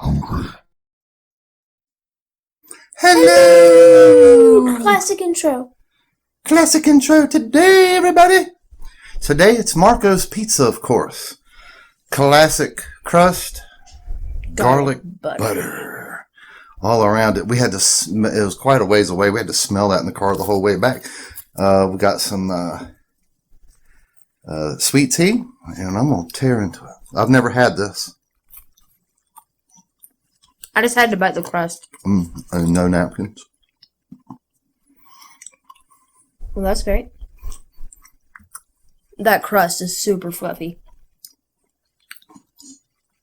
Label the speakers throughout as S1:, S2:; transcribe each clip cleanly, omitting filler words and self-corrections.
S1: hungry.
S2: Hello! Classic intro.
S1: Classic intro today, everybody. Today it's Marco's Pizza, of course. Classic crust, garlic butter. All around it. We had to, it was quite a ways away. We had to smell that in the car the whole way back. We got some sweet tea, and I'm going to tear into it. I've never had this.
S2: I just had to bite the crust.
S1: And no napkins.
S2: Well, that's great. That crust is super fluffy.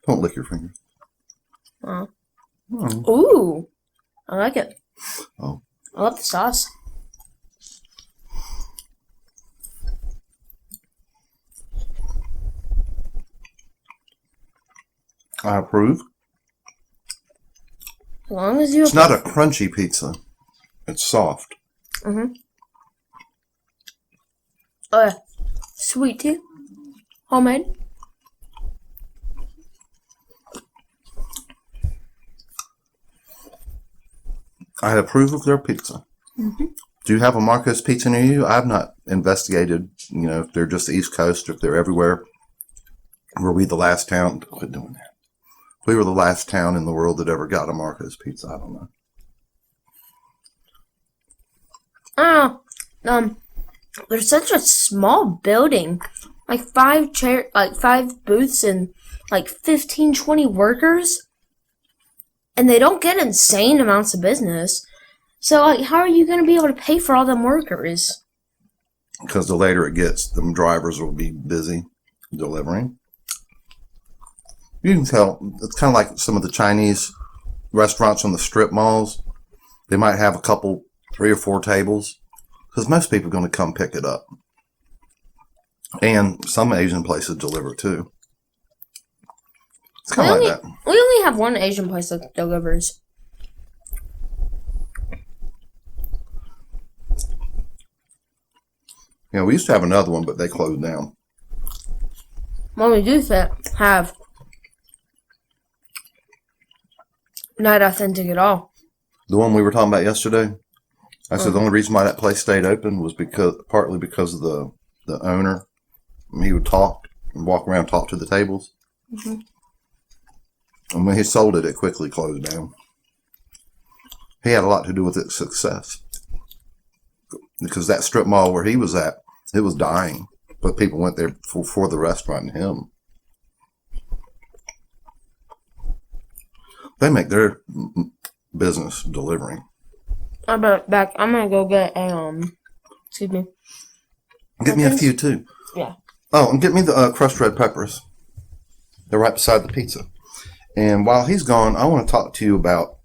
S1: Don't lick your finger.
S2: Oh. Ooh. I like it.
S1: Oh.
S2: I love the sauce.
S1: I approve.
S2: As long as you...
S1: It's not a crunchy pizza. It's soft.
S2: Oh, yeah. Sweet tea. Homemade.
S1: I approve of their pizza. Do you have a Marco's Pizza near you? I've not investigated, if they're just East Coast or if they're everywhere. Were we the last town? Quit doing that. We were the last town in the world that ever got a Marco's Pizza. I don't know.
S2: There's such a small building. Like five booths and like 15, 20 workers. And they don't get insane amounts of business. So, how are you going to be able to pay for all them workers?
S1: Because the later it gets, the drivers will be busy delivering. You can tell, it's kind of like some of the Chinese restaurants on the strip malls. They might have a couple, 3 or 4 tables. Because most people are going to come pick it up. And some Asian places deliver too. It's kind of like that.
S2: We only have one Asian place that delivers.
S1: Yeah, we used to have another one, but they closed down.
S2: Well, we do have not authentic at all.
S1: The one we were talking about yesterday, I said the only reason why that place stayed open was partly because of the owner. He would talk and walk around, talk to the tables. And when he sold it, it quickly closed down. He had a lot to do with its success. Because that strip mall where he was at, it was dying. But people went there for the restaurant and him. They make their business delivering.
S2: I'm back. I'm gonna go get a excuse me.
S1: Get me a few too.
S2: Yeah.
S1: Oh, and get me the crushed red peppers. They're right beside the pizza. And while he's gone, I want to talk to you about.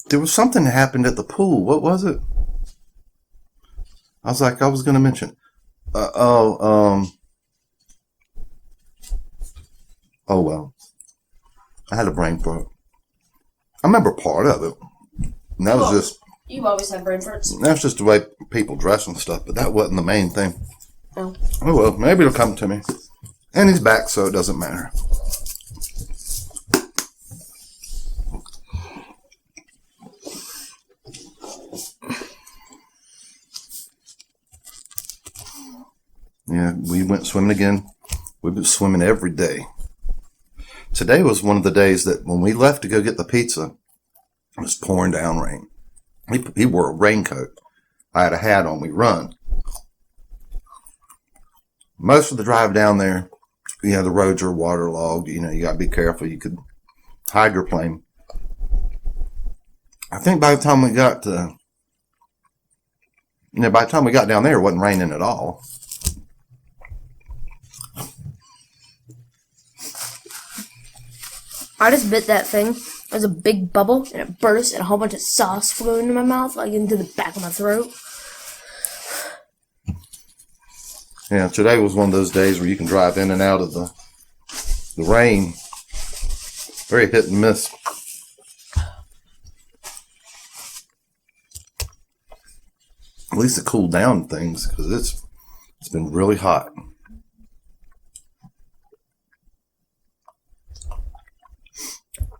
S1: There was something that happened at the pool. What was it? I was going to mention. Oh well. I had a brain fart. I remember part of it. And that was just...
S2: You always have brain farts.
S1: That's just the way people dress and stuff, but that wasn't the main thing.
S2: Oh
S1: well, maybe it'll come to me. And he's back, so it doesn't matter. Yeah, we went swimming again. We've been swimming every day. Today was one of the days that when we left to go get the pizza, it was pouring down rain. He wore a raincoat. I had a hat on. We run. Most of the drive down there, the roads are waterlogged. You got to be careful. You could hydroplane. I think by the time we got down there, it wasn't raining at all.
S2: I just bit that thing. There was a big bubble, and it burst, and a whole bunch of sauce flew into my mouth, like into the back of my throat.
S1: Yeah, today was one of those days where you can drive in and out of the rain. Very hit and miss. At least it cooled down things, because it's been really hot.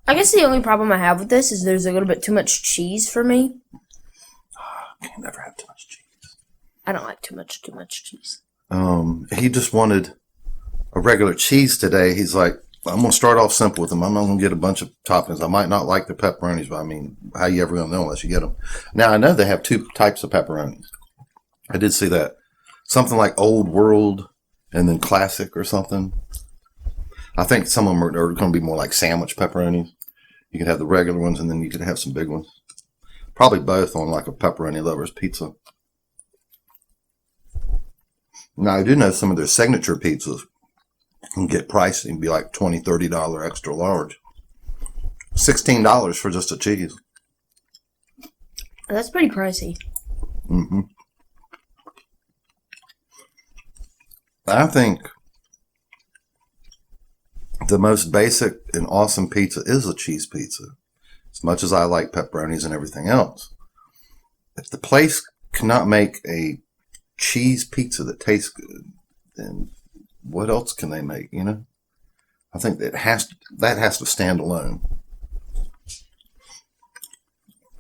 S2: I guess the only problem I have with this is there's a little bit too much cheese for me.
S1: You can never have too much cheese.
S2: I don't like too much cheese.
S1: He just wanted a regular cheese today. He's like, I'm going to start off simple with them. I'm not going to get a bunch of toppings. I might not like the pepperonis, but I mean, how you ever going to know unless you get them? Now, I know they have 2 types of pepperonis. I did see that. Something like Old World and then Classic or something. I think some of them are going to be more like sandwich pepperonis. You could have the regular ones and then you could have some big ones. Probably both on like a pepperoni lover's pizza. Now, I do know some of their signature pizzas can get pricey and be like $20, $30 extra large. $16 for just a cheese.
S2: That's pretty pricey.
S1: Mm-hmm. I think the most basic and awesome pizza is a cheese pizza. As much as I like pepperonis and everything else. If the place cannot make a cheese pizza that tastes good, then what else can they make, you know? I think that has to stand alone.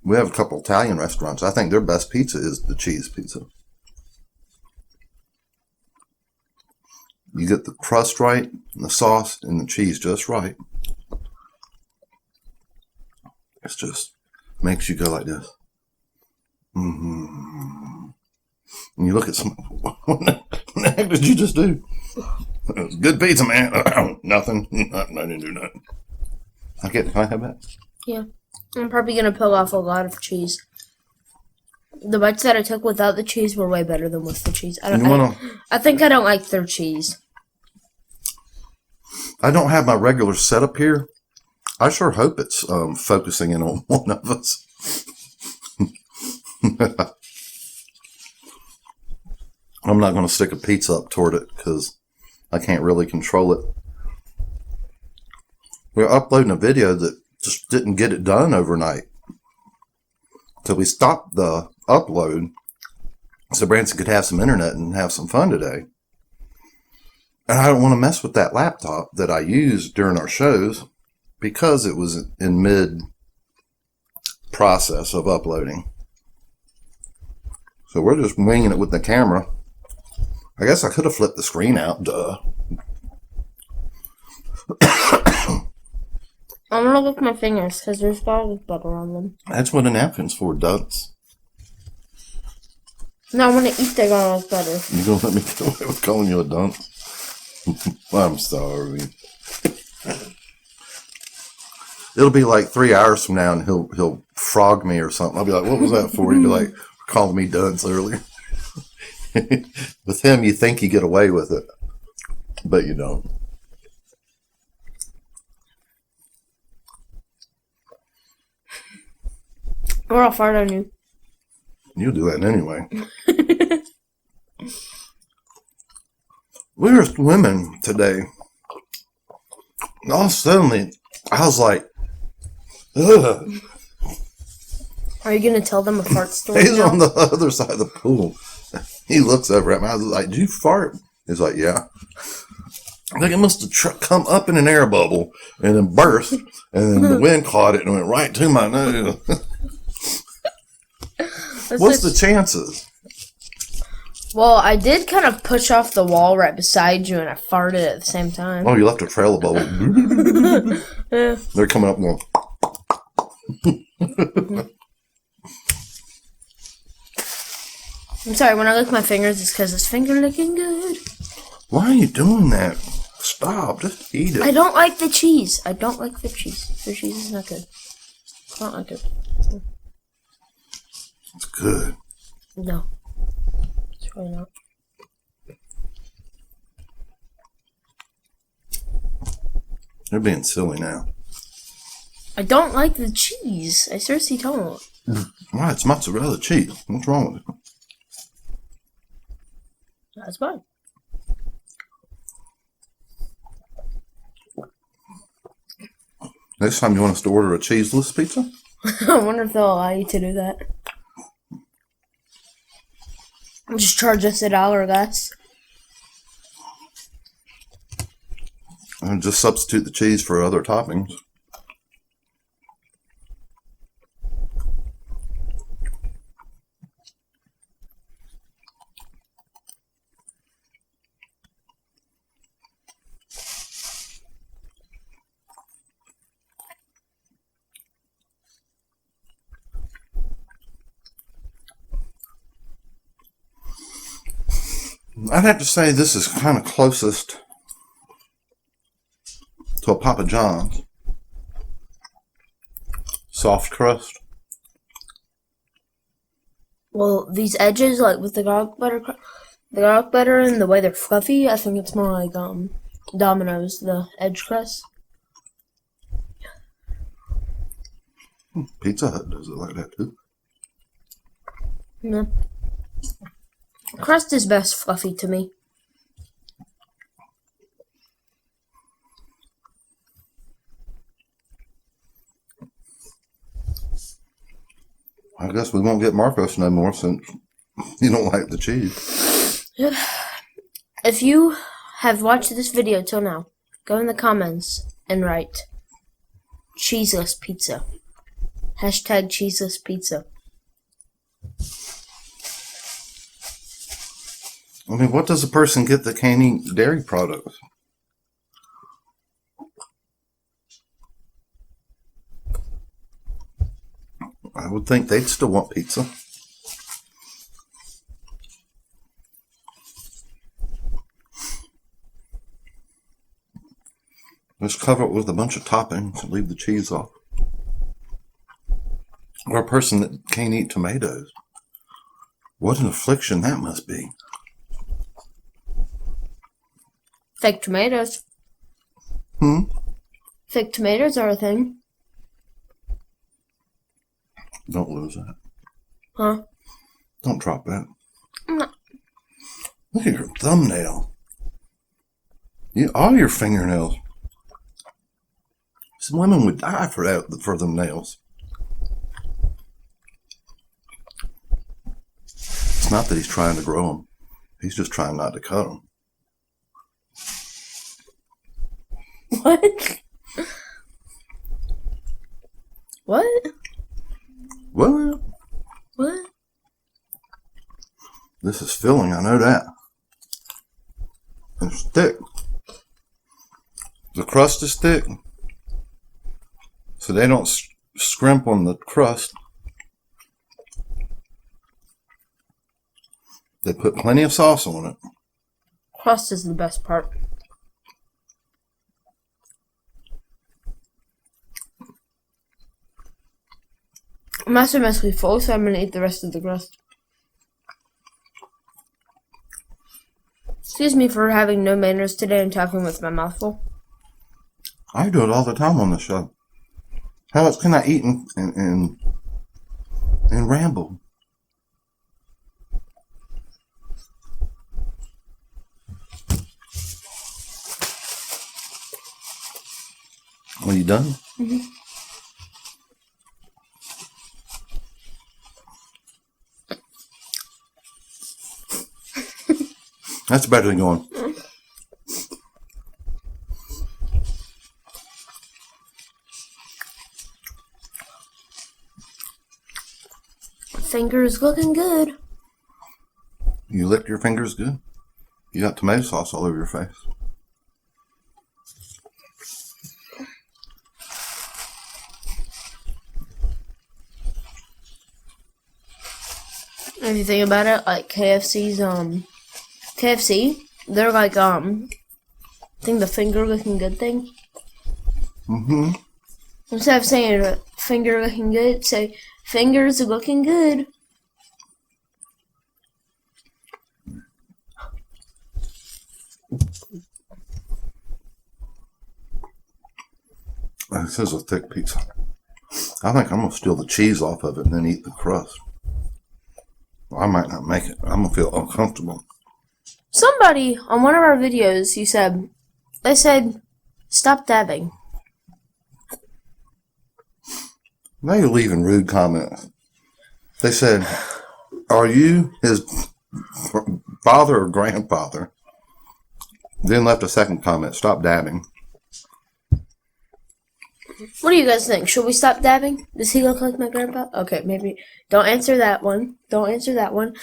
S1: We have a couple Italian restaurants. I think their best pizza is the cheese pizza. You get the crust right, and the sauce, and the cheese just right. It just makes you go like this. Mm-hmm. And you look at some. What the heck did you just do? It was good pizza, man. Nothing. I didn't do nothing. Can I have that?
S2: Yeah. I'm probably going to pull off a lot of cheese. The bites that I took without the cheese were way better than with the cheese. I think I don't like their cheese.
S1: I don't have my regular setup here. I sure hope it's focusing in on one of us. I'm not going to stick a pizza up toward it because I can't really control it. We're uploading a video that just didn't get it done overnight. So we stopped the upload so Branson could have some internet and have some fun today. And I don't want to mess with that laptop that I used during our shows because it was in mid-process of uploading. So we're just winging it with the camera. I guess I could have flipped the screen out, duh.
S2: I'm going to lick my fingers because there's garlic butter on them.
S1: That's what a napkin's for, dunce.
S2: No, I'm going to eat the garlic butter.
S1: You going to let me get away with calling you a dunce? I'm sorry. It'll be like 3 hours from now and he'll frog me or something. I'll be like, what was that for? He'll be like, calling me dunce earlier. With him, you think you get away with it, but you don't.
S2: Or I'll fart on you.
S1: You'll do that anyway. We were swimming today. All suddenly, I was like, ugh.
S2: Are you going to tell them a fart story?
S1: He's on the other side of the pool. He looks over at me. I was like, did you fart? He's like, yeah. I think it must have come up in an air bubble and then burst, and then the wind caught it and went right to my nose. What's the chances?
S2: Well, I did kind of push off the wall right beside you, and I farted at the same time.
S1: Oh, you left a trail of bubble.
S2: Yeah.
S1: They're coming up going.
S2: I'm sorry, when I lick my fingers, it's because it's finger licking good.
S1: Why are you doing that? Stop. Just eat it.
S2: I don't like the cheese. I don't like the cheese. The cheese is not good. I don't like it.
S1: It's good.
S2: No. It's really not.
S1: You're being silly now.
S2: I don't like the cheese. I seriously don't.
S1: Why? It's mozzarella cheese. What's wrong with it?
S2: That's fine.
S1: Next time you want us to order a cheeseless pizza?
S2: I wonder if they'll allow you to do that. Just charge us $1 less.
S1: And just substitute the cheese for other toppings. I'd have to say this is kind of closest to a Papa John's. Soft crust.
S2: Well, these edges, like with the garlic butter and the way they're fluffy, I think it's more like Domino's, the edge crust.
S1: Pizza Hut does it like that too.
S2: No. Crust is best fluffy to me.
S1: I guess we won't get Marcos no more since you don't like the cheese.
S2: If you have watched this video till now, go in the comments and write cheeseless pizza. Hashtag cheeseless pizza.
S1: I mean, what does a person get that can't eat dairy products? I would think they'd still want pizza. Just cover it with a bunch of toppings and leave the cheese off. Or a person that can't eat tomatoes. What an affliction that must be.
S2: Fake tomatoes. Fake tomatoes are a thing.
S1: Don't lose that.
S2: Huh?
S1: Don't drop that.
S2: No.
S1: Look at your thumbnail. All your fingernails. Some women would die for them nails. It's not that he's trying to grow them. He's just trying not to cut them.
S2: What? What?
S1: What?
S2: What?
S1: This is filling, I know that. It's thick. The crust is thick. So they don't scrimp on the crust. They put plenty of sauce on it.
S2: Crust is the best part. My stomach's must be full, so I'm gonna eat the rest of the crust. Excuse me for having no manners today and talking with my mouth full.
S1: I do it all the time on the show. How else can I eat and ramble? Are you done?
S2: Mm-hmm.
S1: That's better than going.
S2: Fingers looking good.
S1: You licked your fingers good? You got tomato sauce all over your face.
S2: If you think about it, like KFC, they're like, I think the finger looking good thing.
S1: Mm-hmm.
S2: Instead of saying finger looking good, say fingers looking good.
S1: This is a thick pizza. I think I'm going to steal the cheese off of it and then eat the crust. I might not make it. I'm going to feel uncomfortable.
S2: Somebody on one of our videos, they said, stop dabbing.
S1: Now you're leaving rude comments. They said, are you his father or grandfather? Then left a second comment, stop dabbing.
S2: What do you guys think? Should we stop dabbing? Does he look like my grandpa? Okay, maybe. Don't answer that one. Don't answer that one.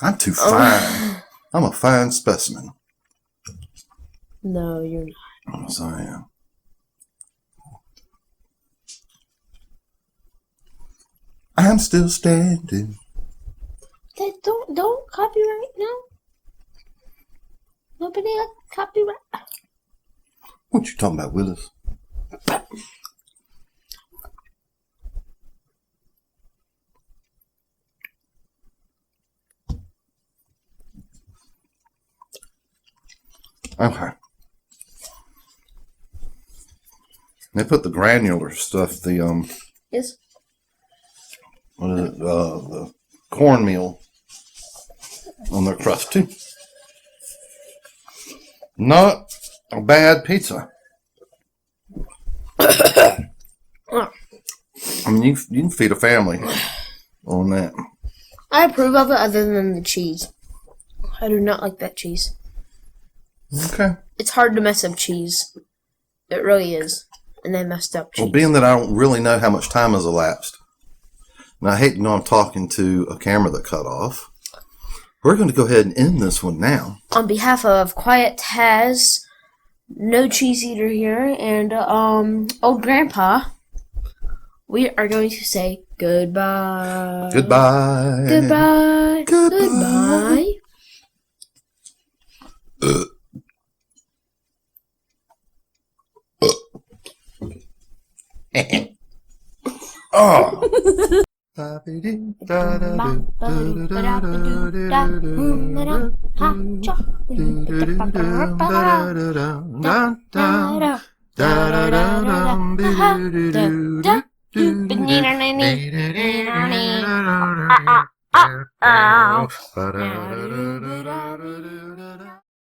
S1: I'm too fine. I'm a fine specimen.
S2: No, you're not.
S1: Yes, I am. I'm still standing.
S2: Don't copyright now. Nobody got copyright.
S1: What you talking about, Willis? Okay. They put the granular stuff,
S2: Yes.
S1: what is it, the cornmeal on their crust too. Not a bad pizza. I mean, you can feed a family on that.
S2: I approve of it other than the cheese. I do not like that cheese.
S1: Okay.
S2: It's hard to mess up cheese. It really is. And they messed up cheese.
S1: Well, being that I don't really know how much time has elapsed, and I hate to know I'm talking to a camera that cut off, we're going to go ahead and end this one now.
S2: On behalf of Quiet Taz, No Cheese Eater here, and Old Grandpa, we are going to say goodbye.
S1: Goodbye.
S2: Goodbye.
S1: Goodbye.
S2: Goodbye.
S1: Oh.